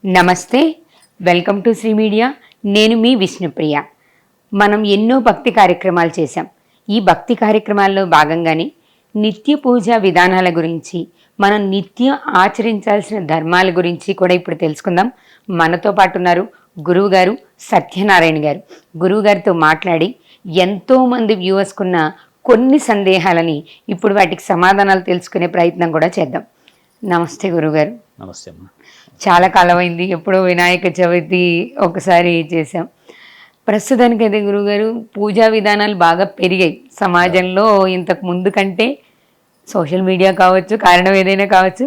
నమస్తే, welcome to Shri media. నేను మీ విష్ణుప్రియ. మనం ఎన్నో భక్తి కార్యక్రమాలు చేశాం. ఈ భక్తి కార్యక్రమాల్లో భాగంగానే నిత్య పూజా విధానాల గురించి, మనం నిత్యం ఆచరించాల్సిన ధర్మాల గురించి కూడా ఇప్పుడు తెలుసుకుందాం. మనతో పాటు ఉన్నారు గురువుగారు సత్యనారాయణ గారు. గురువుగారితో మాట్లాడి ఎంతోమంది వ్యూవర్స్కున్న కొన్ని సందేహాలని ఇప్పుడు వాటికి సమాధానాలు తెలుసుకునే ప్రయత్నం కూడా చేద్దాం. నమస్తే గురువుగారు. నమస్తే అమ్మా. చాలా కాలమైంది, ఎప్పుడో వినాయక చవితి ఒకసారి చేసాం. ప్రస్తుతానికి అయితే గురువుగారు పూజా విధానాలు బాగా పెరిగాయి సమాజంలో. ఇంతకు ముందు కంటే సోషల్ మీడియా కావచ్చు, కారణం ఏదైనా కావచ్చు,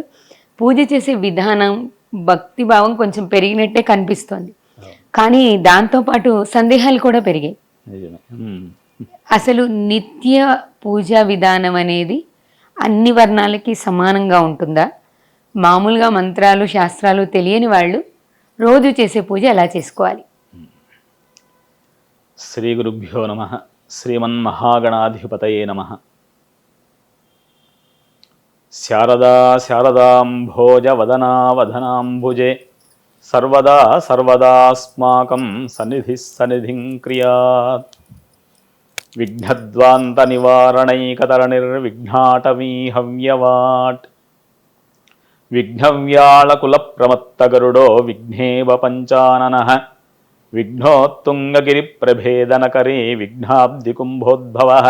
పూజ చేసే విధానం, భక్తి భావం కొంచెం పెరిగినట్టే కనిపిస్తోంది. కానీ దాంతోపాటు సందేహాలు కూడా పెరిగాయి. అసలు నిత్య పూజా విధానం అనేది అన్ని వర్ణాలకి సమానంగా ఉంటుందా? మామూలుగా మంత్రాలు శాస్త్రాలు తెలియని వాళ్ళు రోజు చేసే పూజ ఎలా చేసుకోవాలి? శ్రీ గురుభ్యో నమః. శ్రీమన్మహాగణాధిపతయే నమః. శారదా శారదాంభోజ వదనా వదనాంబుజే సర్వదా సర్వదాస్మాకం సన్నిధిం క్రియాత్. విఘ్నద్వాంత నివారణైకతర నిర్విఘ్నాటవీ హవ్యవాట్. విఘ్నవ్యాళకుల ప్రమత్తగరుడో విఘ్నేవ పంచాననః. విఘ్నోత్తుంగగిరి ప్రభేదనకరీ విఘ్నాబ్ది కుంభోద్భవః.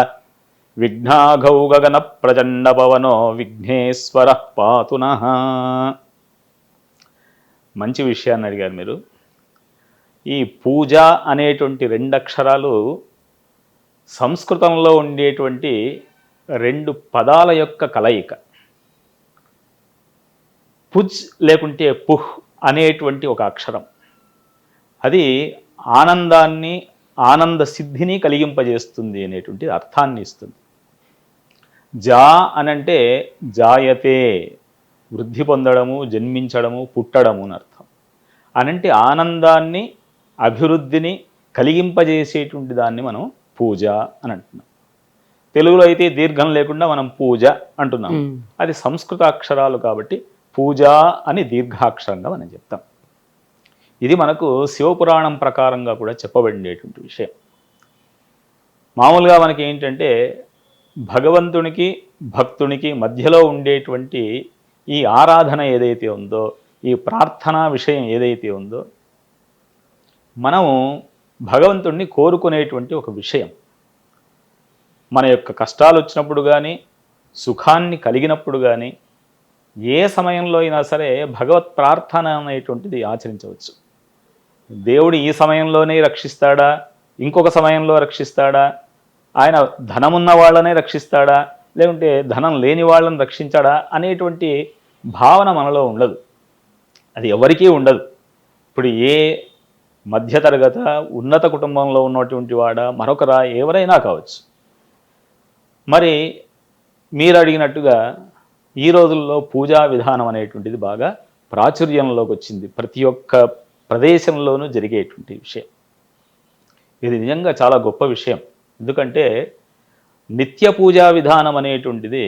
విఘ్నాఘౌగగన ప్రచండ పవనో విఘ్నేశ్వరః పాతు నః. మంచి విషయాన్ని అడిగారు మీరు. ఈ పూజ అనేటువంటి రెండు అక్షరాలు సంస్కృతంలో ఉండేటువంటి రెండు పదాల యొక్క కలయిక. పుజ్ లేకుంటే పుహ్ అనేటువంటి ఒక అక్షరం, అది ఆనందాన్ని, ఆనంద సిద్ధిని కలిగింపజేస్తుంది అనేటువంటి అర్థాన్ని ఇస్తుంది. జా అనంటే జాయతే, వృద్ధి పొందడము, జన్మించడము, పుట్టడము అని అర్థం. అనంటే ఆనందాన్ని, అభివృద్ధిని కలిగింపజేసేటువంటి దాన్ని మనం పూజ అని అంటున్నాం. తెలుగులో అయితే దీర్ఘం లేకుండా మనం పూజ అంటున్నాం. అది సంస్కృత అక్షరాలు కాబట్టి పూజ అని దీర్ఘాక్షరంగా మనం చెప్తాం. ఇది మనకు శివపురాణం ప్రకారంగా కూడా చెప్పబడినటువంటి విషయం. మామూలుగా మనకి ఏంటంటే భగవంతునికి భక్తునికి మధ్యలో ఉండేటువంటి ఈ ఆరాధన ఏదైతే ఉందో, ఈ ప్రార్థనా విషయం ఏదైతే ఉందో, మనము భగవంతుణ్ణి కోరుకునేటువంటి ఒక విషయం. మన యొక్క కష్టాలు వచ్చినప్పుడు కానీ, సుఖాన్ని కలిగినప్పుడు కానీ, ఏ సమయంలో అయినా సరే భగవత్ ప్రార్థన అనేటువంటిది ఆచరించవచ్చు. దేవుడు ఈ సమయంలోనే రక్షిస్తాడా, ఇంకొక సమయంలో రక్షిస్తాడా, ఆయన ధనమున్న వాళ్ళనే రక్షిస్తాడా, లేకుంటే ధనం లేని వాళ్ళని రక్షించాడా అనేటువంటి భావన మనలో ఉండదు. అది ఎవరికీ ఉండదు. ఇప్పుడు ఏ మధ్యతరగత ఉన్నత కుటుంబంలో ఉన్నటువంటి వాడా, మరొకరా, ఎవరైనా కావచ్చు. మరి మీరు అడిగినట్టుగా ఈ రోజుల్లో పూజా విధానం అనేటువంటిది బాగా ప్రాచుర్యంలోకి వచ్చింది. ప్రతి ఒక్క ప్రదేశంలోనూ జరిగేటువంటి విషయం. ఇది నిజంగా చాలా గొప్ప విషయం. ఎందుకంటే నిత్య పూజా విధానం అనేటువంటిది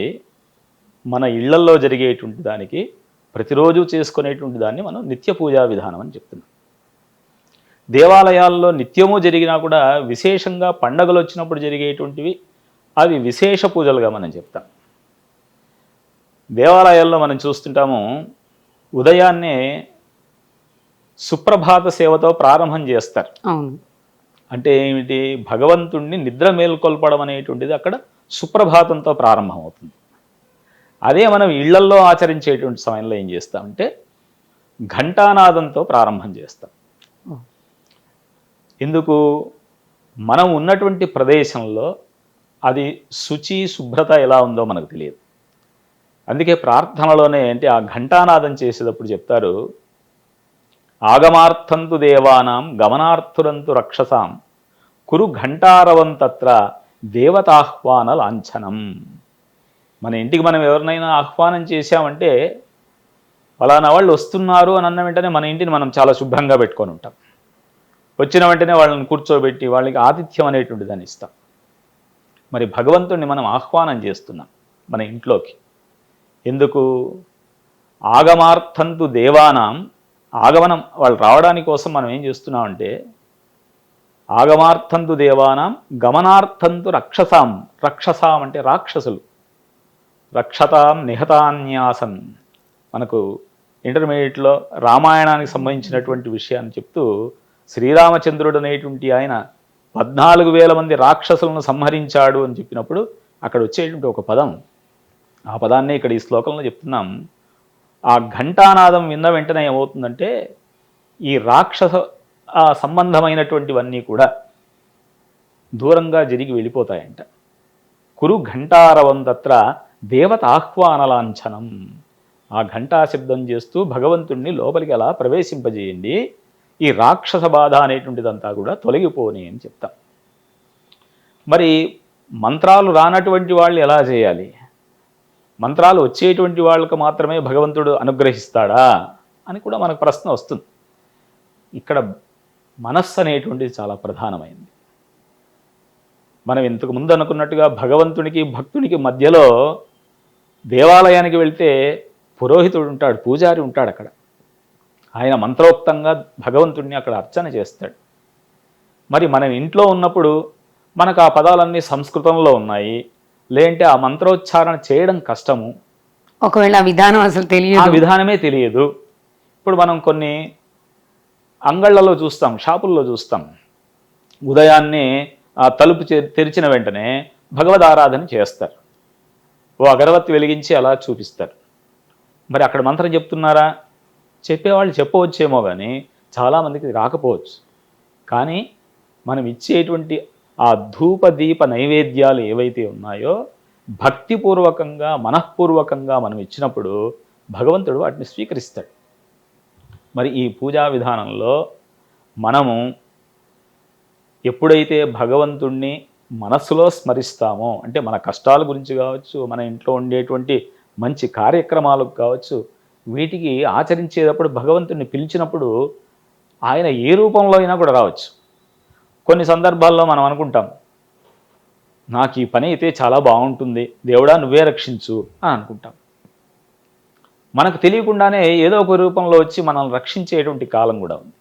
మన ఇళ్లల్లో జరిగేటువంటి దానికి, ప్రతిరోజు చేసుకునేటువంటి దాన్ని మనం నిత్య పూజా విధానం అని చెప్తున్నాం. దేవాలయాల్లో నిత్యము జరిగినా కూడా విశేషంగా పండగలు వచ్చినప్పుడు జరిగేటువంటివి అవి విశేష పూజలుగా మనం చెప్తాం. దేవాలయాల్లో మనం చూస్తుంటాము, ఉదయాన్నే సుప్రభాత సేవతో ప్రారంభం చేస్తారు. అంటే ఏమిటి? భగవంతుణ్ణి నిద్ర మేల్కొల్పడం అనేటువంటిది అక్కడ సుప్రభాతంతో ప్రారంభం అవుతుంది. అదే మనం ఇళ్లల్లో ఆచరించేటువంటి సమయంలో ఏం చేస్తామంటే ఘంటానాదంతో ప్రారంభం చేస్తాం. ఎందుకు? మనం ఉన్నటువంటి ప్రదేశంలో అది శుచి, శుభ్రత ఎలా ఉందో మనకు తెలియదు. అందుకే ప్రార్థనలోనే అంటే ఆ ఘంటానాదం చేసేటప్పుడు చెప్తారు, ఆగమార్థంతు దేవానాం గమనార్థురంతు రక్షసాం కురు ఘంటారవంతత్ర దేవతాహ్వాన లాంఛనం. మన ఇంటికి మనం ఎవరినైనా ఆహ్వానం చేశామంటే ఫలానా వాళ్ళు వస్తున్నారు అని అన్న వెంటనే మన ఇంటిని మనం చాలా శుభ్రంగా పెట్టుకొని ఉంటాం. వచ్చిన వెంటనే వాళ్ళని కూర్చోబెట్టి వాళ్ళకి ఆతిథ్యం అనేటువంటి దాన్ని ఇస్తాం. మరి భగవంతుణ్ణి మనం ఆహ్వానం చేస్తున్నాం మన ఇంట్లోకి. ఎందుకు? ఆగమార్థంతు దేవానాం ఆగమనం వాళ్ళు రావడానికి కోసం మనం ఏం చేస్తున్నామంటే ఆగమార్థంతు దేవానాం గమనార్థంతు రక్షసాం. రక్షసాం అంటే రాక్షసులు. రక్షతాం నిహతాన్యాసన్. మనకు ఇంటర్మీడియట్లో రామాయణానికి సంబంధించినటువంటి విషయాన్ని చెప్తూ శ్రీరామచంద్రుడు అనేటువంటి ఆయన 14,000 మంది రాక్షసులను సంహరించాడు అని చెప్పినప్పుడు అక్కడ వచ్చేటువంటి ఒక పదం, ఆ పదాన్ని ఇక్కడ ఈ శ్లోకంలో చెప్తున్నాం. ఆ ఘంటానాదం విన్న వెంటనే ఏమవుతుందంటే ఈ రాక్షస సంబంధమైనటువంటివన్నీ కూడా దూరంగా జరిగి వెళ్ళిపోతాయంట. కురు ఘంటారవం తత్ర దేవత ఆహ్వానలాంఛనం. ఆ ఘంటా శబ్దం చేస్తూ భగవంతుణ్ణి లోపలికి అలా ప్రవేశింపజేయండి, ఈ రాక్షస బాధ అనేటువంటిదంతా కూడా తొలగిపోని అని చెప్తాం. మరి మంత్రాలు రానటువంటి వాళ్ళు ఎలా చేయాలి? మంత్రాలు వచ్చేటువంటి వాళ్ళకు మాత్రమే భగవంతుడు అనుగ్రహిస్తాడా అని కూడా మనకు ప్రశ్న వస్తుంది. ఇక్కడ మనస్సు అనేటువంటిది చాలా ప్రధానమైంది. మనం ఇంతకు ముందు అనుకున్నట్టుగా భగవంతునికి భక్తునికి మధ్యలో దేవాలయానికి వెళ్తే పురోహితుడు ఉంటాడు, పూజారి ఉంటాడు. అక్కడ ఆయన మంత్రోక్తంగా భగవంతుడిని అక్కడ అర్చన చేస్తాడు. మరి మనం ఇంట్లో ఉన్నప్పుడు మనకు ఆ పదాలన్నీ సంస్కృతంలో ఉన్నాయి, లేదంటే ఆ మంత్రోచ్చారణ చేయడం కష్టము, ఒకవేళ ఆ విధానం అసలు తెలియదు, ఆ విధానమే తెలియదు. ఇప్పుడు మనం కొన్ని అంగళ్ళలో చూస్తాం, షాపుల్లో చూస్తాం, ఉదయాన్నే ఆ తలుపు తెరిచిన వెంటనే భగవద్ ఆరాధన చేస్తారు, ఓ అగరవత్తి వెలిగించి అలా చూపిస్తారు. మరి అక్కడ మంత్రం చెప్తున్నారా? చెప్పేవాళ్ళు చెప్పవచ్చేమో కానీ చాలామందికి రాకపోవచ్చు. కానీ మనం ఇచ్చేటువంటి ఆ ధూప దీప నైవేద్యాలు ఏవైతే ఉన్నాయో భక్తిపూర్వకంగా మనఃపూర్వకంగా మనం ఇచ్చినప్పుడు భగవంతుడు వాటిని స్వీకరిస్తాడు. మరి ఈ పూజా విధానంలో మనము ఎప్పుడైతే భగవంతుణ్ణి మనస్సులో స్మరిస్తామో, అంటే మన కష్టాల గురించి కావచ్చు, మన ఇంట్లో ఉండేటువంటి మంచి కార్యక్రమాలకు కావచ్చు, వీటికి ఆచరించేటప్పుడు భగవంతుడిని పిలిచినప్పుడు ఆయన ఏ రూపంలో అయినా కూడా రావచ్చు. కొన్ని సందర్భాల్లో మనం అనుకుంటాం, నాకు ఈ పని అయితే చాలా బాగుంటుంది, దేవుడా నువ్వే రక్షించు అని అనుకుంటాం. మనకు తెలియకుండానే ఏదో ఒక రూపంలో వచ్చి మనల్ని రక్షించేటువంటి కాలం కూడా ఉంది.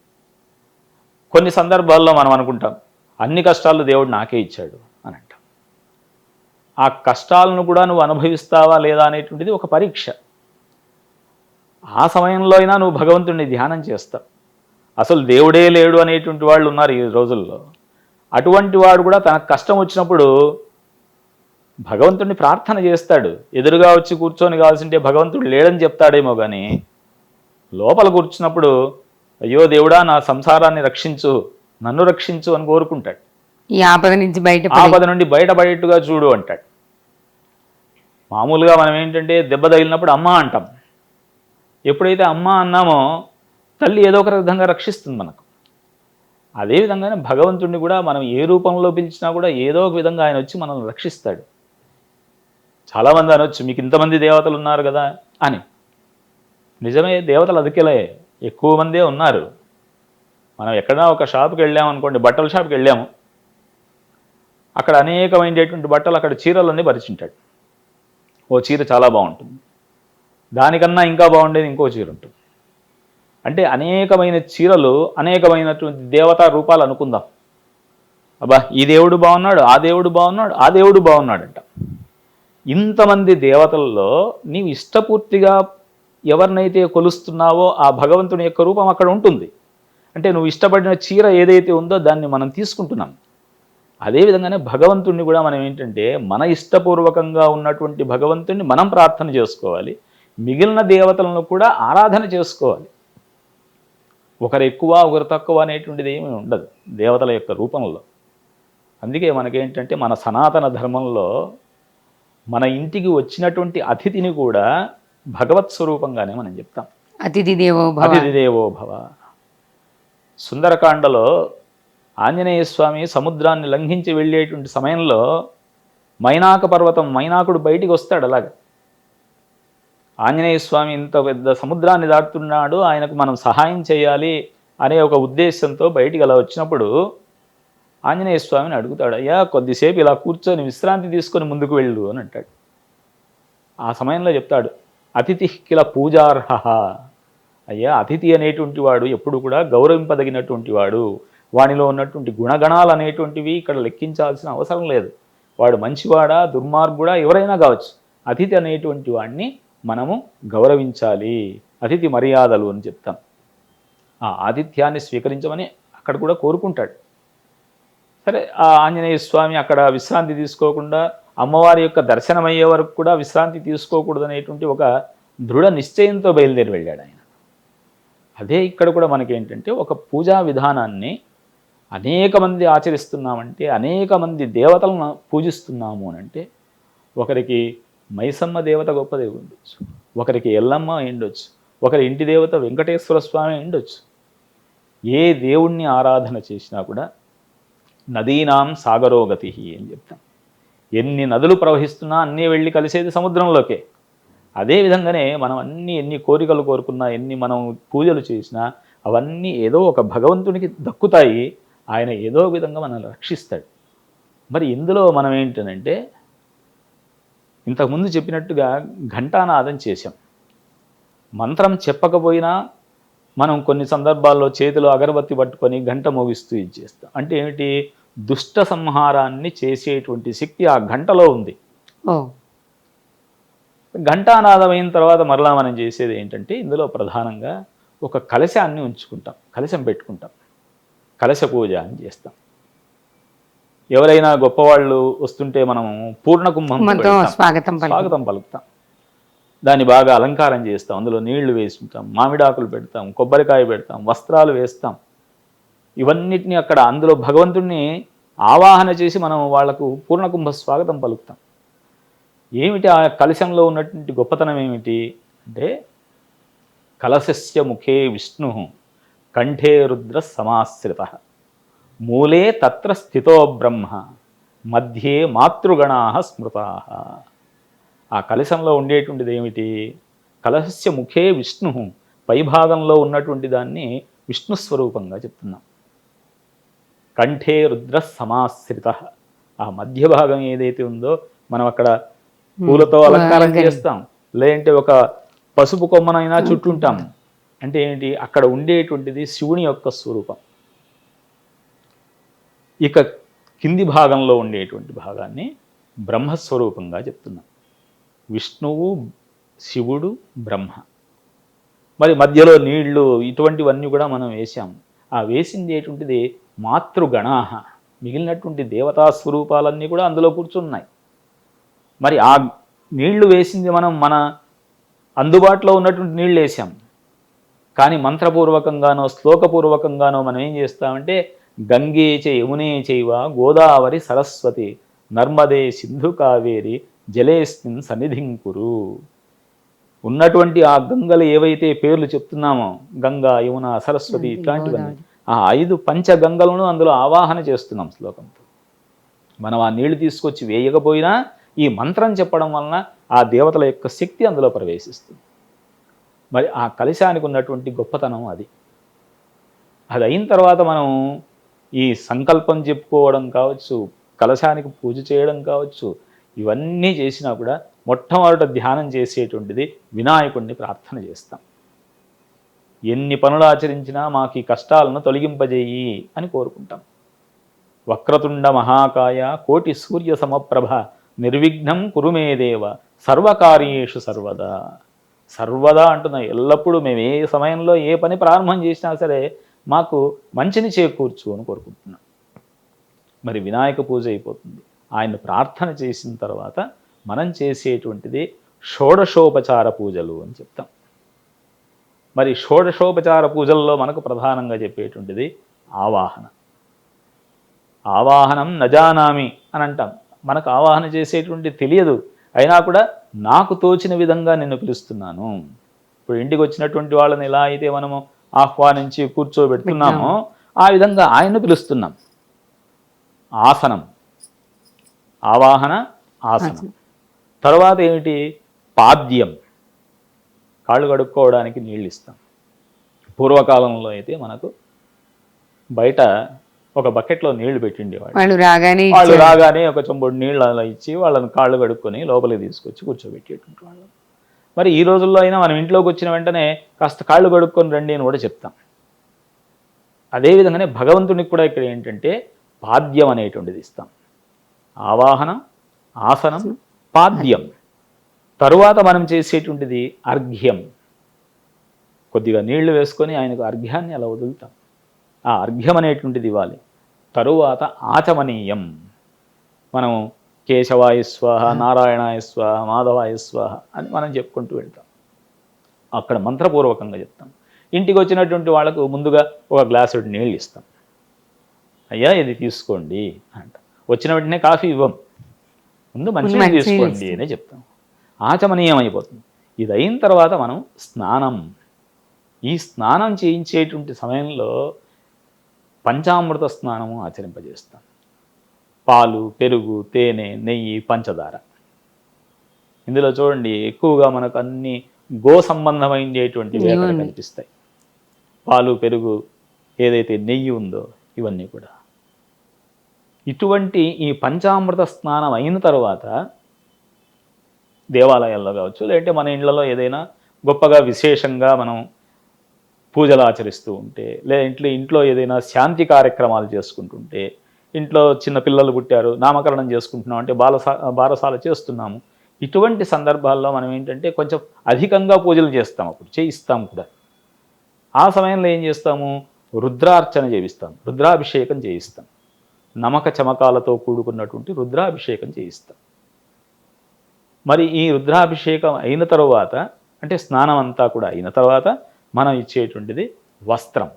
కొన్ని సందర్భాల్లో మనం అనుకుంటాం, అన్ని కష్టాలు దేవుడు నాకే ఇచ్చాడు అని అంటాం. ఆ కష్టాలను కూడా నువ్వు అనుభవిస్తావా లేదా అనేటువంటిది ఒక పరీక్ష. ఆ సమయంలో అయినా నువ్వు భగవంతుడిని ధ్యానం చేస్తావు. అసలు దేవుడే లేడు అనేటువంటి వాళ్ళు ఉన్నారు ఈ రోజుల్లో. అటువంటి వాడు కూడా తనకు కష్టం వచ్చినప్పుడు భగవంతుడిని ప్రార్థన చేస్తాడు. ఎదురుగా వచ్చి కూర్చొని కావాల్సింటే భగవంతుడు లేడని చెప్తాడేమో కానీ లోపల కూర్చున్నప్పుడు అయ్యో దేవుడా నా సంసారాన్ని రక్షించు, నన్ను రక్షించు అని కోరుకుంటాడు. ఈ ఆపద నుండి బయటపడేట్టుగా చూడు అంటాడు. మామూలుగా మనం ఏంటంటే దెబ్బ తగిలినప్పుడు అమ్మ అంటాం. ఎప్పుడైతే అమ్మ అన్నామో తల్లి ఏదో ఒక విధంగా రక్షిస్తుంది మనకు. అదేవిధంగానే భగవంతుడిని కూడా మనం ఏ రూపంలో పిలిచినా కూడా ఏదో ఒక విధంగా ఆయన వచ్చి మనల్ని రక్షిస్తాడు. చాలామంది అనొచ్చు, మీకు ఇంతమంది దేవతలు ఉన్నారు కదా అని. నిజమే, దేవతలు అదికేలే, ఎక్కువ మందే ఉన్నారు. మనం ఎక్కడైనా ఒక షాప్కి వెళ్ళాము అనుకోండి, బట్టల షాప్కి వెళ్ళాము, అక్కడ అనేకమైనటువంటి బట్టలు, అక్కడ చీరలన్నీ పరిచింటాడు. ఓ చీర చాలా బాగుంటుంది, దానికన్నా ఇంకా బాగుండేది ఇంకో చీర ఉంటుంది. అంటే అనేకమైన చీరలు, అనేకమైనటువంటి దేవతా రూపాలు అనుకుందాం. అబ్బా ఈ దేవుడు బాగున్నాడు, ఆ దేవుడు బాగున్నాడు, ఆ దేవుడు బాగున్నాడంట. ఇంతమంది దేవతల్లో నీవు ఇష్టపూర్తిగా ఎవరినైతే కొలుస్తున్నావో ఆ భగవంతుని యొక్క రూపం అక్కడ ఉంటుంది. అంటే నువ్వు ఇష్టపడిన చీర ఏదైతే ఉందో దాన్ని మనం తీసుకుంటున్నాం. అదేవిధంగానే భగవంతుణ్ణి కూడా మనం ఏంటంటే మన ఇష్టపూర్వకంగా ఉన్నటువంటి భగవంతుణ్ణి మనం ప్రార్థన చేసుకోవాలి, మిగిలిన దేవతలను కూడా ఆరాధన చేసుకోవాలి. ఒకరు ఎక్కువ ఒకరు తక్కువ అనేటువంటిది ఏమీ ఉండదు దేవతల యొక్క రూపంలో. అందుకే మనకేంటంటే మన సనాతన ధర్మంలో మన ఇంటికి వచ్చినటువంటి అతిథిని కూడా భగవత్ స్వరూపంగానే మనం చెప్తాం. అతిథి దేవో భవ. సుందరకాండలో ఆంజనేయ స్వామి సముద్రాన్ని లంఘించి వెళ్ళేటువంటి సమయంలో మైనాక పర్వతం, మైనాకుడు బయటికి వస్తాడు. అలాగా ఆంజనేయ స్వామి ఇంత పెద్ద సముద్రాన్ని దాటుతున్నాడు, ఆయనకు మనం సహాయం చేయాలి అనే ఒక ఉద్దేశంతో బయటికి అలా వచ్చినప్పుడు ఆంజనేయ స్వామిని అడుగుతాడు, అయ్యా కొద్దిసేపు ఇలా కూర్చొని విశ్రాంతి తీసుకొని ముందుకు వెళ్ళు అని అంటాడు. ఆ సమయంలో చెప్తాడు, అతిథి కిల పూజార్హ. అయ్యా అతిథి అనేటువంటి వాడు ఎప్పుడు కూడా గౌరవింపదగినటువంటి వాడు, వానిలో ఉన్నటువంటి గుణగణాలు అనేటువంటివి ఇక్కడ లెక్కించాల్సిన అవసరం లేదు. వాడు మంచివాడా దుర్మార్గుడా ఎవరైనా కావచ్చు, అతిథి అనేటువంటి వాడిని మనము గౌరవించాలి. అతిథి మర్యాదలు అని చెప్తాం. ఆ ఆతిథ్యాన్ని స్వీకరించమని అక్కడ కూడా కోరుకుంటాడు. సరే, ఆ ఆంజనేయ స్వామి అక్కడ విశ్రాంతి తీసుకోకుండా అమ్మవారి యొక్క దర్శనమయ్యే వరకు కూడా విశ్రాంతి తీసుకోకూడదు అనేటువంటి ఒక దృఢ నిశ్చయంతో బయలుదేరి వెళ్ళాడు ఆయన. అదే ఇక్కడ కూడా మనకేంటంటే ఒక పూజా విధానాన్ని అనేక మంది ఆచరిస్తున్నామంటే, అనేక మంది దేవతలను పూజిస్తున్నాము అని అంటే, ఒకరికి మైసమ్మ దేవత గొప్ప దేవుడు ఉండొచ్చు, ఒకరికి ఎల్లమ్మ ఉండొచ్చు, ఒకరి ఇంటి దేవత వెంకటేశ్వర స్వామి ఉండొచ్చు. ఏ దేవుణ్ణి ఆరాధన చేసినా కూడా నదీనాం సాగరోగతి అని చెప్తాం. ఎన్ని నదులు ప్రవహిస్తున్నా అన్నీ వెళ్ళి కలిసేది సముద్రంలోకే. అదేవిధంగానే మనం ఎన్ని కోరికలు కోరుకున్నా, ఎన్ని మనం పూజలు చేసినా అవన్నీ ఏదో ఒక భగవంతునికి దక్కుతాయి. ఆయన ఏదో విధంగా మనల్ని రక్షిస్తాడు. మరి ఇందులో మనం ఏంటంటే, ఇంతకుముందు చెప్పినట్టుగా ఘంటానాదం చేశాం. మంత్రం చెప్పకపోయినా మనం కొన్ని సందర్భాల్లో చేతిలో అగరబత్తి పట్టుకొని గంట మోగిస్తూ ఇచ్చేస్తాం. అంటే ఏమిటి? దుష్ట సంహారాన్ని చేసేటువంటి శక్తి ఆ గంటలో ఉంది. ఘంటానాదం అయిన తర్వాత మరలా మనం చేసేది ఏంటంటే, ఇందులో ప్రధానంగా ఒక కలశాన్ని ఉంచుకుంటాం, కలశం పెట్టుకుంటాం, కలశ పూజ అని చేస్తాం. ఎవరైనా గొప్పవాళ్ళు వస్తుంటే మనం పూర్ణ కుంభంతో స్వాగతం పలుకుతాం. దాన్ని బాగా అలంకారం చేస్తాం, అందులో నీళ్లు వేసుకుంటాం, మామిడాకులు పెడతాం, కొబ్బరికాయ పెడతాం, వస్త్రాలు వేస్తాం. ఇవన్నిటిని అక్కడ అందులో భగవంతుణ్ణి ఆవాహన చేసి మనం వాళ్లకు పూర్ణకుంభ స్వాగతం పలుకుతాం. ఏమిటి ఆ కలశంలో ఉన్నటువంటి గొప్పతనం ఏమిటి అంటే, కలశస్య ముఖే విష్ణు కంఠే రుద్ర సమాశ్రిత మూలే తత్ర స్థితో బ్రహ్మ మధ్యే మాతృగణా స్మృతా. ఆ కలశంలో ఉండేటువంటిది ఏమిటి? కలశస్య ముఖే విష్ణు, పైభాగంలో ఉన్నటువంటి దాన్ని విష్ణు స్వరూపంగా చెప్తున్నాం. కంఠే రుద్ర సమాశ్రిత, ఆ మధ్య భాగం ఏదైతే ఉందో మనం అక్కడ పూలతో అలంకారం చేస్తాం, లేదంటే ఒక పసుపు కొమ్మనైనా చుట్టుంటాం. అంటే ఏంటి? అక్కడ ఉండేటువంటిది శివుని యొక్క స్వరూపం. ఇక కింది భాగంలో ఉండేటువంటి భాగాన్ని బ్రహ్మస్వరూపంగా చెప్తున్నాం. విష్ణువు, శివుడు, బ్రహ్మ. మరి మధ్యలో నీళ్లు ఇటువంటివన్నీ కూడా మనం వేసాం. ఆ వేసింది ఏంటువంటిది మాతృగణాహ, మిగిలినటువంటి దేవతా స్వరూపాలన్నీ కూడా అందులో కూర్చున్నాయి. మరి ఆ నీళ్లు వేసింది మనం మన అందుబాటులో ఉన్నటువంటి నీళ్ళు వేసాం. కానీ మంత్రపూర్వకంగానో శ్లోకపూర్వకంగానో మనం ఏం చేస్తామంటే, గంగే చ యమునే చైవ గోదావరి సరస్వతి నర్మదే సింధు కావేరి జలేస్మిన్ సన్నిధిం కురు. ఉన్నటువంటి ఆ గంగలు ఏవైతే పేర్లు చెప్తున్నామో, గంగా, యమున, సరస్వతి, ఇట్లాంటివన్నీ ఆ 5 పంచగంగలను అందులో ఆవాహన చేస్తున్నాం శ్లోకంతో. మనం ఆ నీళ్లు తీసుకొచ్చి వేయకపోయినా ఈ మంత్రం చెప్పడం వలన ఆ దేవతల యొక్క శక్తి అందులో ప్రవేశిస్తుంది. మరి ఆ కలశానికి ఉన్నటువంటి గొప్పతనం అది. అది అయిన తర్వాత మనం ఈ సంకల్పం చెప్పుకోవడం కావచ్చు, కలశానికి పూజ చేయడం కావచ్చు, ఇవన్నీ చేసినా కూడా మొట్టమొదట ధ్యానం చేసేటువంటిది వినాయకుడిని ప్రార్థన చేస్తాం. ఎన్ని పనులు ఆచరించినా మాకు ఈ కష్టాలను తొలగింపజేయి అని కోరుకుంటాం. వక్రతుండ మహాకాయ కోటి సూర్య సమప్రభ నిర్విఘ్నం కురుమే దేవ సర్వకార్యేషు సర్వదా. సర్వదా అంటున్నా, ఎల్లప్పుడూ మేము ఏ సమయంలో ఏ పని ప్రారంభం చేసినా సరే మాకు మంచిని చేకూర్చు అని కోరుకుంటున్నాం. మరి వినాయక పూజ అయిపోతుంది. ఆయన ప్రార్థన చేసిన తర్వాత మనం చేసేటువంటిది షోడశోపచార పూజలు అని చెప్తాం. మరి షోడశోపచార పూజల్లో మనకు ప్రధానంగా చెప్పేటువంటిది ఆవాహన. ఆవాహనం నజానామి అని అంటాం. మనకు ఆవాహన చేసేటువంటి తెలియదు, అయినా కూడా నాకు తోచిన విధంగా నిన్ను పిలుస్తున్నాను. ఇప్పుడు ఇంటికి వచ్చినటువంటి వాళ్ళని ఎలా అయితే మనము ఆహ్వానించి కూర్చోబెడుతున్నామో ఆ విధంగా ఆయన్ను పిలుస్తున్నాం. ఆసనం, ఆవాహన, ఆసనం. తర్వాత ఏమిటి? పాద్యం, కాళ్ళు కడుక్కోవడానికి నీళ్ళు ఇస్తాం. పూర్వకాలంలో అయితే మనకు బయట ఒక బకెట్లో నీళ్లు పెట్టిండేవాళ్ళు. వాళ్ళు రాగానే ఒక చెంబుడు నీళ్ళు అలా ఇచ్చి వాళ్ళని కాళ్ళు కడుక్కొని లోపలికి తీసుకొచ్చి కూర్చోబెట్టేటువంటి వాళ్ళు. మరి ఈ రోజుల్లో అయినా మనం ఇంట్లోకి వచ్చిన వెంటనే కాస్త కాళ్ళు కడుక్కొని రండి అని కూడా చెప్తాం. అదేవిధంగానే భగవంతునికి కూడా ఇక్కడ ఏంటంటే పాద్యం అనేటువంటిది ఇస్తాం. ఆవాహనం, ఆసనం, పాద్యం. తరువాత మనం చేసేటువంటిది అర్ఘ్యం. కొద్దిగా నీళ్లు వేసుకొని ఆయనకు అర్ఘ్యాన్ని అలా వదులుతాం. ఆ అర్ఘ్యం అనేటువంటిది ఇవ్వాలి. తరువాత ఆచమనీయం. మనం కేశవాయ స్వాహ, నారాయణాయ స్వాహ, మాధవాయ స్వాహ అని మనం చెప్పుకుంటూ వెళ్తాం. అక్కడ మంత్రపూర్వకంగా చెప్తాం. ఇంటికి వచ్చినటువంటి వాళ్ళకు ముందుగా ఒక గ్లాసు నీళ్ళు ఇస్తాం. అయ్యా ఇది తీసుకోండి అంట. వచ్చిన వెంటనే కాఫీ ఇవ్వం, ముందు మంచినీళ్ళు తీసుకోండి అనే చెప్తాం. ఆచమనీయం అయిపోతుంది. ఇది అయిన తర్వాత మనం స్నానం. ఈ స్నానం చేయించేటువంటి సమయంలో పంచామృత స్నానము ఆచరింపజేస్తాం. పాలు, పెరుగు, తేనె, నెయ్యి, పంచదార. ఇందులో చూడండి ఎక్కువగా మనకు అన్ని గో సంబంధమైనటువంటివి అక్కడ కనిపిస్తాయి. పాలు, పెరుగు, ఏదైతే నెయ్యి ఉందో ఇవన్నీ కూడా. ఇటువంటి ఈ పంచామృత స్నానం అయిన తర్వాత దేవాలయాల్లో కావచ్చు, లేదంటే మన ఇళ్లలో ఏదైనా గొప్పగా విశేషంగా మనం పూజలు ఆచరిస్తూ ఉంటే, లేదా ఇంట్లో ఏదైనా శాంతి కార్యక్రమాలు చేసుకుంటుంటే, ఇంట్లో చిన్న పిల్లలు పుట్టారు, నామకరణం చేసుకుంటున్నాం అంటే బారసాల చేస్తున్నాము. ఇటువంటి సందర్భాల్లో మనం ఏంటంటే కొంచెం అధికంగా పూజలు చేస్తాం, అప్పుడు చేయిస్తాం కూడా. ఆ సమయంలో ఏం చేస్తాము, రుద్రార్చన చేయిస్తాం, రుద్రాభిషేకం చేయిస్తాం. నమక చమకాలతో కూడుకున్నటువంటి రుద్రాభిషేకం చేయిస్తాం. మరి ఈ రుద్రాభిషేకం అయిన తరువాత, అంటే స్నానం అంతా కూడా అయిన తర్వాత మనం ఇచ్చేటువంటిది వస్త్రం.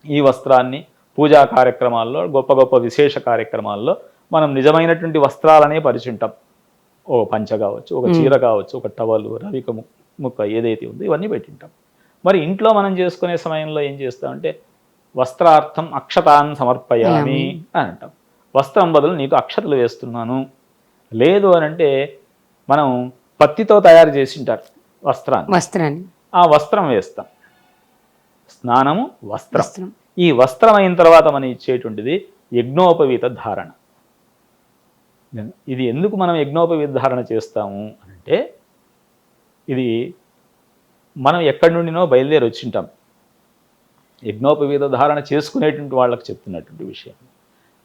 ఈ వస్త్రాన్ని పూజా కార్యక్రమాల్లో, గొప్ప గొప్ప విశేష కార్యక్రమాల్లో మనం నిజమైనటువంటి వస్త్రాలనే పరిచుంటాం. ఒక పంచ కావచ్చు, ఒక చీర కావచ్చు, ఒక టవలు, రవిక ముక్క ఏదైతే ఉందో ఇవన్నీ పెట్టింటాం. మరి ఇంట్లో మనం చేసుకునే సమయంలో ఏం చేస్తామంటే వస్త్రార్థం అక్షతాన్ సమర్పయామి అని అంటాం. వస్త్రం బదులు నీకు అక్షతలు వేస్తున్నాను. లేదు అని అంటే మనం పత్తితో తయారు చేసి ఉంటారు వస్త్రాన్ని, ఆ వస్త్రం వేస్తాం. స్నానము, వస్త్రం. ఈ వస్త్రం అయిన తర్వాత మనం ఇచ్చేటువంటిది యజ్ఞోపవీత ధారణ. ఇది ఎందుకు మనం యజ్ఞోపవీత ధారణ చేస్తాము అంటే, ఇది మనం ఎక్కడి నుండినో బయలుదేరి వచ్చింటాం. యజ్ఞోపవీత ధారణ చేసుకునేటువంటి వాళ్ళకి చెప్తున్నటువంటి విషయం.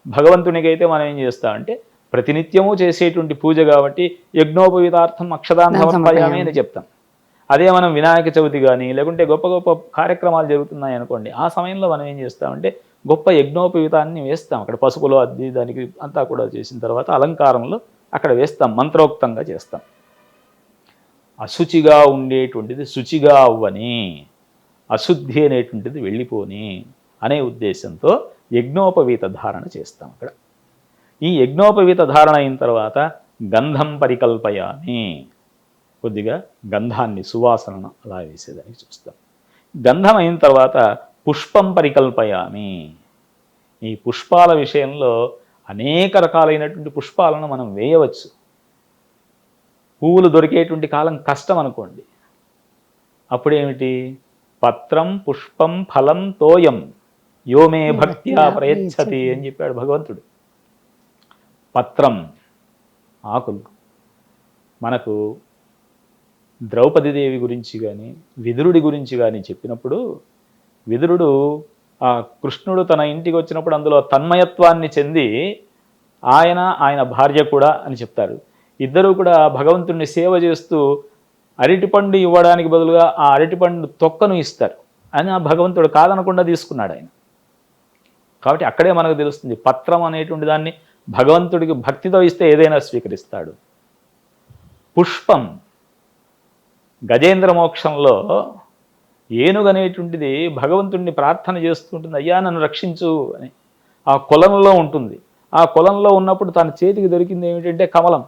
భగవంతునికి అయితే మనం ఏం చేస్తామంటే ప్రతినిత్యము చేసేటువంటి పూజ కాబట్టి యజ్ఞోపవీతార్థం అక్షతాన్ సమర్పయామి అని చెప్తాం. అదే మనం వినాయక చవితి కానీ లేకుంటే గొప్ప గొప్ప కార్యక్రమాలు జరుగుతున్నాయి అనుకోండి, ఆ సమయంలో మనం ఏం చేస్తామంటే గొప్ప యజ్ఞోపవీతాన్ని వేస్తాం. అక్కడ పసుపులో అద్ది దానికి అంతా కూడా చేసిన తర్వాత అలంకారంలో అక్కడ వేస్తాం, మంత్రోక్తంగా చేస్తాం. అశుచిగా ఉండేటువంటిది శుచిగా అవ్వని, అశుద్ధి అనేటువంటిది వెళ్ళిపోని అనే ఉద్దేశంతో యజ్ఞోపవీత ధారణ చేస్తాం. అక్కడ ఈ యజ్ఞోపవీత ధారణ అయిన తర్వాత గంధం పరికల్పయామి. కొద్దిగా గంధాన్ని, సువాసనను అలా వేసేదానికి చూస్తాం. గంధం అయిన తర్వాత పుష్పం పరికల్పయామి. ఈ పుష్పాల విషయంలో అనేక రకాలైనటువంటి పుష్పాలను మనం వేయవచ్చు. పువ్వులు దొరికేటువంటి కాలం కష్టం అనుకోండి, అప్పుడేమిటి, పత్రం పుష్పం ఫలం తోయం యోమే భక్త్యా ప్రయచ్చతి అని చెప్పాడు భగవంతుడు. పత్రం, ఆకులు. మనకు ద్రౌపదీదేవి గురించి కానీ విదురుడి గురించి కానీ చెప్పినప్పుడు, విదురుడు ఆ కృష్ణుడు తన ఇంటికి వచ్చినప్పుడు అందులో తన్మయత్వాన్ని చెంది ఆయన భార్య కూడా అని చెప్తారు. ఇద్దరూ కూడా భగవంతుడిని సేవ చేస్తూ అరటిపండు ఇవ్వడానికి బదులుగా ఆ అరటిపండు తొక్కను ఇస్తారు అని ఆ భగవంతుడు కాదనకుండా తీసుకున్నాడు ఆయన. కాబట్టి అక్కడే మనకు తెలుస్తుంది, పత్రం అనేటువంటి దాన్ని భగవంతుడికి భక్తితో ఇస్తే ఏదైనా స్వీకరిస్తాడు. పుష్పం, గజేంద్ర మోక్షంలో ఏనుగు అనేటువంటిది భగవంతుడిని ప్రార్థన చేస్తుంటుంది, అయ్యా నన్ను రక్షించు అని. ఆ కొలంలో ఉంటుంది. ఆ కొలంలో ఉన్నప్పుడు తన చేతికి దొరికింది ఏమిటంటే కమలం.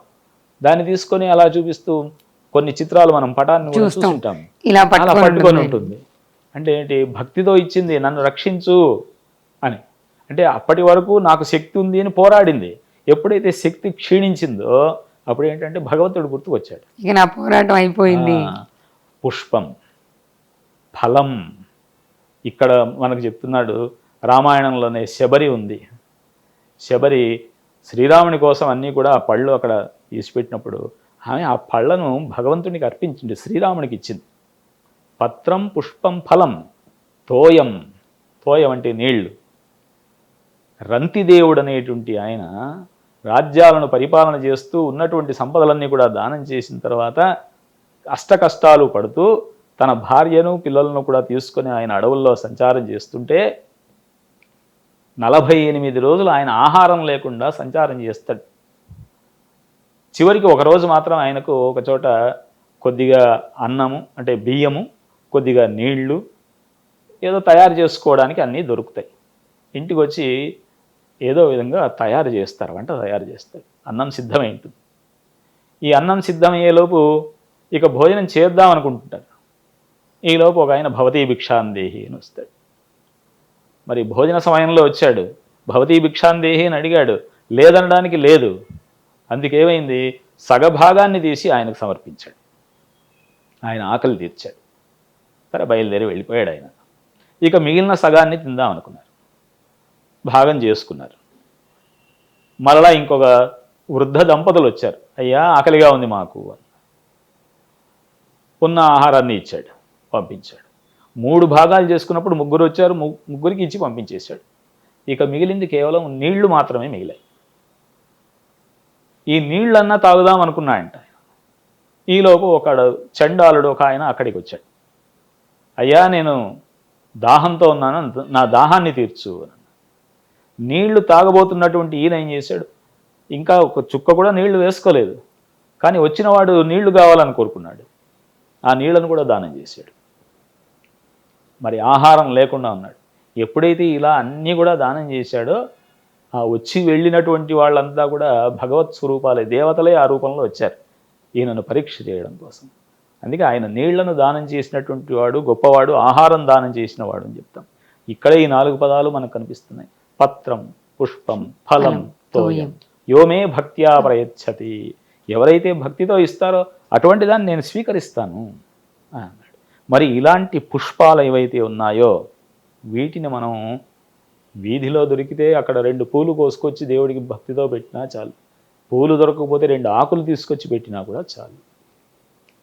దాన్ని తీసుకొని అలా చూపిస్తూ కొన్ని చిత్రాలు మనం పటాన్ని చూస్తుంటాం, అలా పట్టుకొని ఉంటుంది. అంటే ఏంటి, భక్తితో ఇచ్చింది, నన్ను రక్షించు అని. అంటే అప్పటి వరకు నాకు శక్తి ఉంది అని పోరాడింది. ఎప్పుడైతే శక్తి క్షీణించిందో అప్పుడు ఏంటంటే భగవంతుడు గుర్తుకొచ్చాడు, ఇక నా పోరాటం అయిపోయింది. పుష్పం, ఫలం. ఇక్కడ మనకు చెప్తున్నాడు, రామాయణంలోనే శబరి ఉంది. శబరి శ్రీరాముని కోసం అన్నీ కూడా ఆ పళ్ళు అక్కడ తీసిపెట్టినప్పుడు ఆమె ఆ పళ్ళను భగవంతునికి అర్పించింది, శ్రీరామునికి ఇచ్చింది. పత్రం పుష్పం ఫలం తోయం, తోయం అంటే నీళ్లు. రంతిదేవుడు అనేటువంటి ఆయన రాజ్యాలను పరిపాలన చేస్తూ ఉన్నటువంటి సంపదలన్నీ కూడా దానం చేసిన తర్వాత అష్టకష్టాలు పడుతూ తన భార్యను పిల్లలను కూడా తీసుకొని ఆయన అడవుల్లో సంచారం చేస్తుంటే 48 రోజులు ఆయన ఆహారం లేకుండా సంచారం చేస్తాడు. చివరికి ఒకరోజు మాత్రం ఆయనకు ఒక చోట కొద్దిగా అన్నము అంటే బియ్యము, కొద్దిగా నీళ్లు ఏదో తయారు చేసుకోవడానికి అన్నీ దొరుకుతాయి. ఇంటికి వచ్చి ఏదో విధంగా తయారు చేస్తారు, వంట తయారు చేస్తారు. అన్నం సిద్ధమై ఉంటుంది. ఈ అన్నం సిద్ధమయ్యేలోపు ఇక భోజనం చేద్దాం అనుకుంటుంటారు. ఈలోపు ఒక ఆయన భవతీ భిక్షాందేహి అని వస్తాడు. మరి భోజన సమయంలో వచ్చాడు, భవతీ భిక్షాందేహి అని అడిగాడు, లేదనడానికి లేదు. అందుకేమైంది, సగభాగాన్ని తీసి ఆయనకు సమర్పించాడు. ఆయన ఆకలి తీర్చాడు. సరే బయలుదేరి వెళ్ళిపోయాడు ఆయన. ఇక మిగిలిన సగాన్ని తిందాం అనుకున్నారు, భాగం చేసుకున్నారు. మరలా ఇంకొక వృద్ధ దంపతులు వచ్చారు. అయ్యా ఆకలిగా ఉంది మాకు అని. ఉన్న ఆహారాన్ని ఇచ్చాడు, పంపించాడు. 3 భాగాలు చేసుకున్నప్పుడు 3 వచ్చారు, ముగ్గురికి ఇచ్చి పంపించేశాడు. ఇక మిగిలింది కేవలం నీళ్లు మాత్రమే మిగిలాయి. ఈ నీళ్ళన్నా తాగుదాం అనుకున్నాయంట. ఈలోపు ఒక చండాలుడు ఒక ఆయన అక్కడికి వచ్చాడు. అయ్యా నేను దాహంతో ఉన్నాను, నా దాహాన్ని తీర్చు అని. నీళ్లు తాగబోతున్నటువంటి ఈయన ఏం చేశాడు, ఇంకా ఒక చుక్క కూడా నీళ్లు వేసుకోలేదు, కానీ వచ్చినవాడు నీళ్లు కావాలని కోరుకున్నాడు. ఆ నీళ్లను కూడా దానం చేశాడు. మరి ఆహారం లేకుండా ఉన్నాడు. ఎప్పుడైతే ఇలా అన్నీ కూడా దానం చేశాడో ఆ వచ్చి వెళ్ళినటువంటి వాళ్ళంతా కూడా భగవత్ స్వరూపాలే, దేవతలే ఆ రూపంలో వచ్చారు ఈయనను పరీక్ష చేయడం కోసం. అందుకే ఆయన నీళ్లను దానం చేసినటువంటి వాడు గొప్పవాడు, ఆహారం దానం చేసిన వాడు అని చెప్తాం. ఇక్కడే ఈ 4 పదాలు మనకు కనిపిస్తున్నాయి. పత్రం పుష్పం ఫలం తోయం యోమే భక్త్యా ప్రయచ్చతి. ఎవరైతే భక్తితో ఇస్తారో అటువంటి దాన్ని నేను స్వీకరిస్తాను అన్నాడు. మరి ఇలాంటి పుష్పాలు ఏవైతే ఉన్నాయో వీటిని మనం వీధిలో దొరికితే అక్కడ 2 పూలు కోసుకొచ్చి దేవుడికి భక్తితో పెట్టినా చాలు. పూలు దొరకకపోతే 2 ఆకులు తీసుకొచ్చి పెట్టినా కూడా చాలు.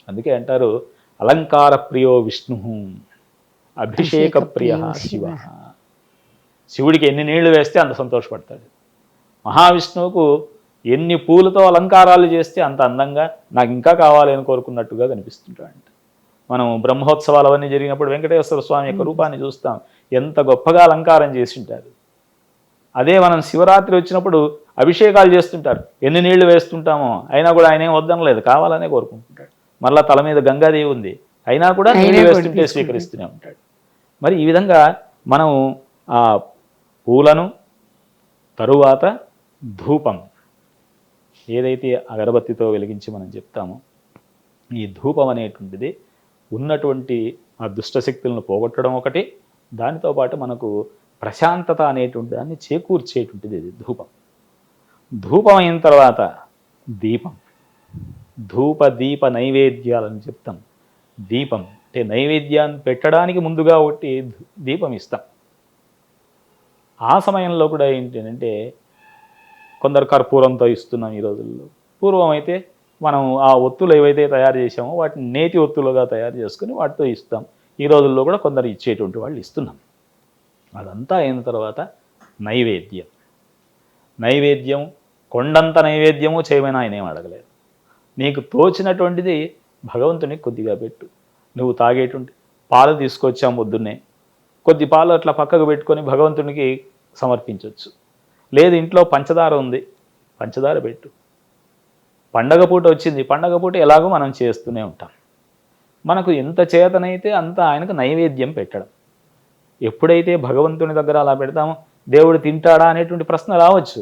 అందుకే అంటారు అలంకార ప్రియో విష్ణు అభిషేక ప్రియ శివ. శివుడికి ఎన్ని నీళ్లు వేస్తే అంత సంతోషపడతాడు. మహావిష్ణువుకు ఎన్ని పూలతో అలంకారాలు చేస్తే అంత అందంగా నాకు ఇంకా కావాలి అని కోరుకున్నట్టుగా కనిపిస్తుంటాడంట. మనం బ్రహ్మోత్సవాలు అవన్నీ జరిగినప్పుడు వెంకటేశ్వర స్వామి యొక్క రూపాన్ని చూస్తాం, ఎంత గొప్పగా అలంకారం చేసి ఉంటారు. అదే మనం శివరాత్రి వచ్చినప్పుడు అభిషేకాలు చేస్తుంటారు, ఎన్ని నీళ్లు వేస్తుంటామో అయినా కూడా ఆయన ఏం వద్దనలేదు, కావాలనే కోరుకుంటుంటాడు. మరలా తల మీద గంగాదేవి ఉంది, అయినా కూడా నీళ్లు వేస్తుంటే స్వీకరిస్తూనే ఉంటాడు. మరి ఈ విధంగా మనం ఆ పూలను తరువాత ధూపం ఏదైతే అగరబత్తితో వెలిగించి మనం చెప్తామో, ఈ ధూపం అనేటువంటిది ఉన్నటువంటి ఆ దుష్టశక్తులను పోగొట్టడం ఒకటి, దానితో పాటు మనకు ప్రశాంతత అనేటువంటి దాన్ని చేకూర్చేటువంటిది ఇది ధూపం. ధూపం అయిన తర్వాత దీపం, ధూప దీప నైవేద్యాలని చెప్తాం. దీపం అంటే నైవేద్యాన్ని పెట్టడానికి ముందుగా ఒకటి దీపం ఇస్తాం. ఆ సమయంలో కూడా ఏంటంటే కొందరు కర్పూరంతో ఇస్తున్నాం ఈ రోజుల్లో. పూర్వం అయితే మనం ఆ ఒత్తులు ఏవైతే తయారు చేసామో వాటిని నేతి ఒత్తులుగా తయారు చేసుకుని వాటితో ఇస్తాం. ఈ రోజుల్లో కూడా కొందరు ఇచ్చేటువంటి వాళ్ళు ఇస్తున్నాం. అదంతా అయిన తర్వాత నైవేద్యం. నైవేద్యం కొండంత నైవేద్యము చేయమని ఆయన ఏం అడగలేదు. నీకు తోచినటువంటిది భగవంతునికి కొద్దిగా పెట్టు. నువ్వు తాగేటువంటి పాలు తీసుకొచ్చాము పొద్దున్నే, కొద్ది పాలు అట్లా పక్కకు పెట్టుకొని భగవంతునికి సమర్పించవచ్చు. లేదు ఇంట్లో పంచదార ఉంది, పంచదార పెట్టు. పండగ పూట వచ్చింది, పండగ పూట ఎలాగో మనం చేస్తూనే ఉంటాం. మనకు ఎంత చేతనైతే అంత ఆయనకు నైవేద్యం పెట్టడం. ఎప్పుడైతే భగవంతుని దగ్గర అలా పెడతామో దేవుడు తింటాడా అనేటువంటి ప్రశ్న రావచ్చు.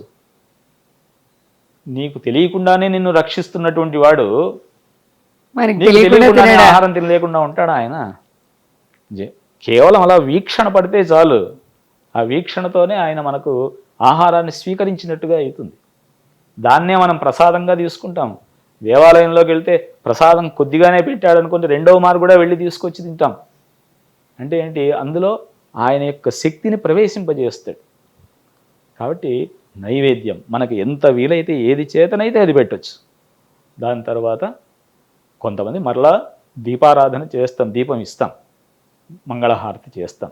నీకు తెలియకుండానే నిన్ను రక్షిస్తున్నటువంటి వాడు తెలియకుండానే ఆహారం తినలేకుండా ఉంటాడా ఆయన? కేవలం అలా వీక్షణ పడితే చాలు, ఆ వీక్షణతోనే ఆయన మనకు ఆహారాన్ని స్వీకరించినట్టుగా అవుతుంది. దాన్నే మనం ప్రసాదంగా తీసుకుంటాం. దేవాలయంలోకి వెళ్తే ప్రసాదం కొద్దిగానే పెట్టాడు అనుకుంటే 2వ మారు కూడా వెళ్ళి తీసుకొచ్చి తింటాం. అంటే ఏంటి, అందులో ఆయన యొక్క శక్తిని ప్రవేశింపజేస్తాడు. కాబట్టి నైవేద్యం మనకు ఎంత వీలైతే ఏది చేతనైతే అది పెట్టచ్చు. దాని తర్వాత కొంతమంది మరలా దీపారాధన చేస్తాం, దీపం ఇస్తాం, మంగళహారతి చేస్తాం.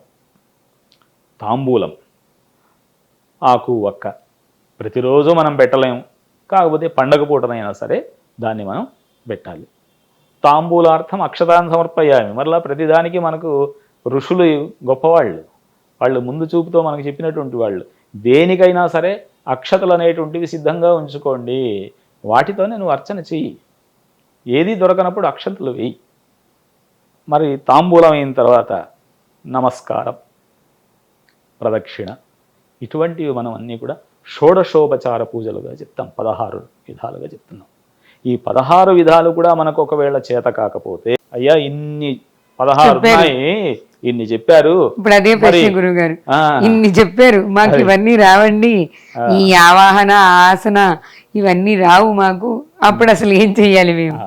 తాంబూలం, ఆకు వక్క ప్రతిరోజు మనం పెట్టలేము, కాకపోతే పండగ పూటనైనా సరే దాన్ని మనం పెట్టాలి. తాంబూలార్థం అక్షతాన్ని సమర్పయామి. మరలా ప్రతిదానికి మనకు ఋషులు గొప్పవాళ్ళు, వాళ్ళు ముందు చూపుతో మనకు చెప్పినటువంటి వాళ్ళు. దేనికైనా సరే అక్షతలు అనేటువంటివి సిద్ధంగా ఉంచుకోండి, వాటితోనే నువ్వు అర్చన చెయ్యి. ఏది దొరకనప్పుడు అక్షతలు వేయి. మరి తాంబూలం అయిన తర్వాత నమస్కారం, ప్రదక్షిణ, ఇటువంటివి మనం అన్నీ కూడా షోడశోపచార పూజలుగా చెప్తాం, 16 విధాలుగా చెప్తున్నాం. ఈ 16 విధాలు కూడా మనకు ఒకవేళ చేత కాకపోతే, అయ్యా ఇన్ని 16 ఉన్నాయి, ఇన్ని చెప్పారు, ఇప్పుడు అదే ప్రశ్న గురుగారు, ఇన్ని చెప్పారు మాకు ఇవన్నీ రావండి, ఈ ఆవాహన ఆసన ఇవన్నీ రావు మాకు, అప్పుడు అసలు ఏం చెయ్యాలి మేము?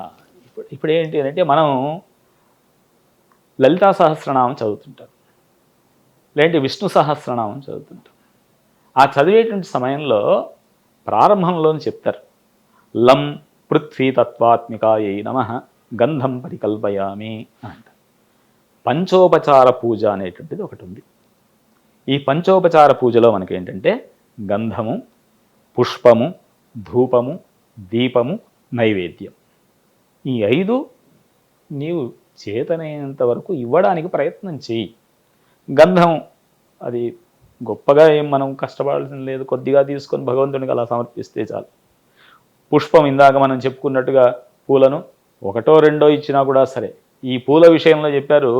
ఇప్పుడు ఏంటి అంటే, మనం లలితా సహస్రనామం చదువుతుంటాం, లేదంటే విష్ణు సహస్రనామం చదువుతుంటాం. ఆ చదివేటువంటి సమయంలో ప్రారంభంలోనే చెప్తారు, లం పృథ్వీ తత్వాత్మికాయై నమః గంధం పరికల్పయామి అంట. పంచోపచార పూజ అనేటువంటిది ఒకటి ఉంది. ఈ పంచోపచార పూజలో మనకేంటంటే గంధము, పుష్పము, ధూపము, దీపము, నైవేద్యం, ఈ 5 నీవు చేతనైనంత వరకు ఇవ్వడానికి ప్రయత్నం చెయ్యి. గంధం అది గొప్పగా ఏం మనం కష్టపడాల్సిన లేదు, కొద్దిగా తీసుకొని భగవంతునికి అలా సమర్పిస్తే చాలు. పుష్పం ఇందాక మనం చెప్పుకున్నట్టుగా పూలను 1, 2 ఇచ్చినా కూడా సరే. ఈ పూల విషయంలో చెప్పారు,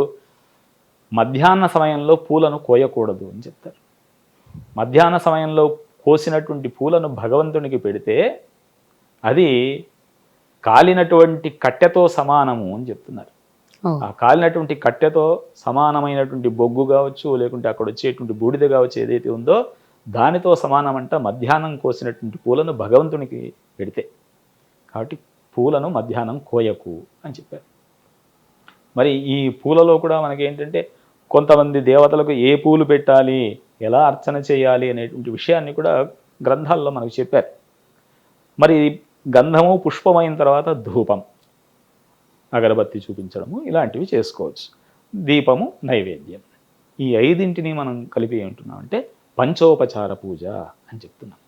మధ్యాహ్న సమయంలో పూలను కోయకూడదు అని చెప్తారు. మధ్యాహ్న సమయంలో కోసినటువంటి పూలను భగవంతునికి పెడితే అది కాలినటువంటి కట్టెతో సమానము అని చెప్తున్నారు. ఆ కాలినటువంటి కట్టెతో సమానమైనటువంటి బొగ్గు కావచ్చు, లేకుంటే అక్కడ వచ్చేటువంటి బూడిద కావచ్చు, ఏదైతే ఉందో దానితో సమానమంట మధ్యాహ్నం కోసినటువంటి పూలను భగవంతునికి పెడితే. కాబట్టి పూలను మధ్యాహ్నం కోయకు అని చెప్పారు. మరి ఈ పూలలో కూడా మనకేంటంటే కొంతమంది దేవతలకు ఏ పూలు పెట్టాలి, ఎలా అర్చన చేయాలి అనేటువంటి విషయాన్ని కూడా గ్రంథాల్లో మనకు చెప్పారు. మరి గంధము పుష్పమైన తర్వాత ధూపం, అగరబత్తి చూపించడము, ఇలాంటివి చేసుకోవచ్చు. దీపము, నైవేద్యం, ఈ 5 మనం కలిపి ఏమంటున్నామంటే పంచోపచార పూజ అని చెప్తున్నాం.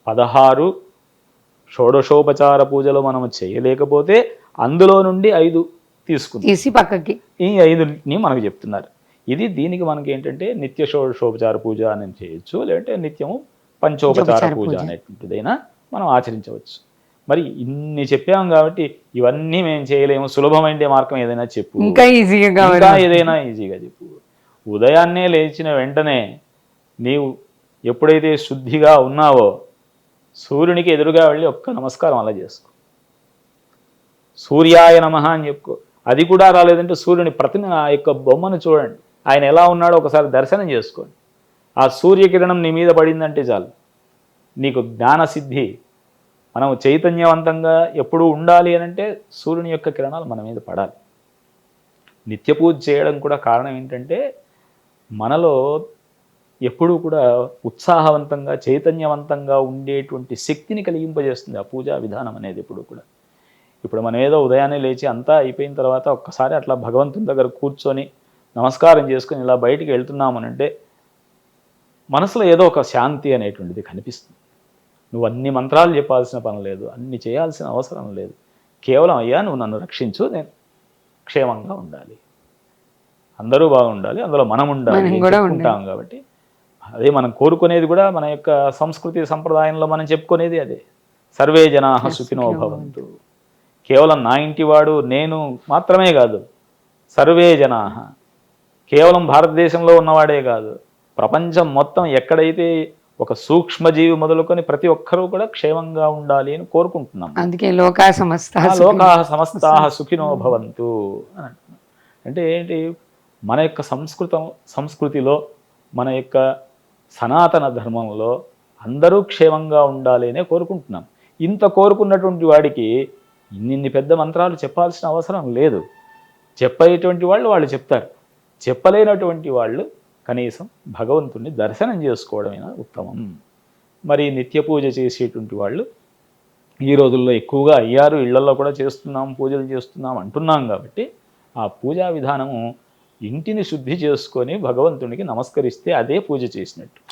16 షోడశోపచార పూజలో మనం చేయలేకపోతే అందులో నుండి 5 తీసి పక్కకి, ఈ 5ని మనకు చెప్తున్నారు. ఇది దీనికి మనకి ఏంటంటే నిత్య షోడశోపచార పూజ అని చేయొచ్చు, లేదంటే నిత్యము పంచోపచార పూజ అనేటువంటిదైనా మనం ఆచరించవచ్చు. మరి ఇన్ని చెప్పాం కాబట్టి ఇవన్నీ మేము చేయలేము, సులభమైన మార్గం ఏదైనా చెప్పు, ఇంకా ఏదైనా ఈజీగా చెప్పు. ఉదయాన్నే లేచిన వెంటనే నీవు ఎప్పుడైతే శుద్ధిగా ఉన్నావో సూర్యునికి ఎదురుగా వెళ్ళి ఒక్క నమస్కారం అలా చేసుకో, సూర్యాయ నమః అని చెప్పుకో. అది కూడా రాలేదంటే సూర్యుని ప్రతిమ, ఆ యొక్క బొమ్మను చూడండి, ఆయన ఎలా ఉన్నాడో ఒకసారి దర్శనం చేసుకోండి. ఆ సూర్యకిరణం నీ మీద పడిందంటే చాలు, నీకు జ్ఞానసిద్ధి. మనం చైతన్యవంతంగా ఎప్పుడూ ఉండాలి అనంటే సూర్యుని యొక్క కిరణాలు మన మీద పడాలి. నిత్య పూజ చేయడం కూడా కారణం ఏంటంటే మనలో ఎప్పుడూ కూడా ఉత్సాహవంతంగా చైతన్యవంతంగా ఉండేటువంటి శక్తిని కలిగింపజేస్తుంది ఆ పూజా విధానం అనేది ఎప్పుడు కూడా. ఇప్పుడు మనం ఏదో ఉదయాన్నే లేచి అంతా అయిపోయిన తర్వాత ఒక్కసారి అట్లా భగవంతుని దగ్గర కూర్చొని నమస్కారం చేసుకొని ఇలా బయటికి వెళ్తున్నామనంటే మనసులో ఏదో ఒక శాంతి అనేటువంటిది కనిపిస్తుంది. నువ్వు అన్ని మంత్రాలు చెప్పాల్సిన పని లేదు, అన్ని చేయాల్సిన అవసరం లేదు. కేవలం అయ్యా నువ్వు నన్ను రక్షించు, నేను క్షేమంగా ఉండాలి, అందరూ బాగుండాలి, అందులో మనం ఉండాలి ఉంటాం. కాబట్టి అదే మనం కోరుకునేది కూడా, మన యొక్క సంస్కృతి సంప్రదాయంలో మనం చెప్పుకునేది అదే, సర్వే జనాః సుఖినో భవంతు. కేవలం నా ఇంటివాడు నేను మాత్రమే కాదు, సర్వే జనాః, కేవలం భారతదేశంలో ఉన్నవాడే కాదు, ప్రపంచం మొత్తం ఎక్కడైతే ఒక సూక్ష్మజీవి మొదలుకొని ప్రతి ఒక్కరూ కూడా క్షేమంగా ఉండాలి అని కోరుకుంటున్నాం. అందుకే లోకాః సమస్తాః సుఖినో భవంతు అని అంటున్నాం. అంటే ఏంటి, మన యొక్క సంస్కృతిలో మన యొక్క సనాతన ధర్మంలో అందరూ క్షేమంగా ఉండాలి అనే కోరుకుంటున్నాం. ఇంత కోరుకున్నటువంటి వాడికి ఇన్ని పెద్ద మంత్రాలు చెప్పాల్సిన అవసరం లేదు. చెప్పేటువంటి వాళ్ళు చెప్తారు, చెప్పలేనటువంటి వాళ్ళు కనీసం భగవంతుణ్ణి దర్శనం చేసుకోవడమైనా ఉత్తమం. మరి నిత్య పూజ చేసేటువంటి వాళ్ళు ఈ రోజుల్లో ఎక్కువగా అయ్యారు ఇళ్లలో కూడా చేస్తున్నాం, పూజలు చేస్తున్నాం అంటున్నాం కాబట్టి ఆ పూజా విధానము ఇంటిని శుద్ధి చేసుకొని భగవంతునికి నమస్కరిస్తే అదే పూజ చేసినట్టు.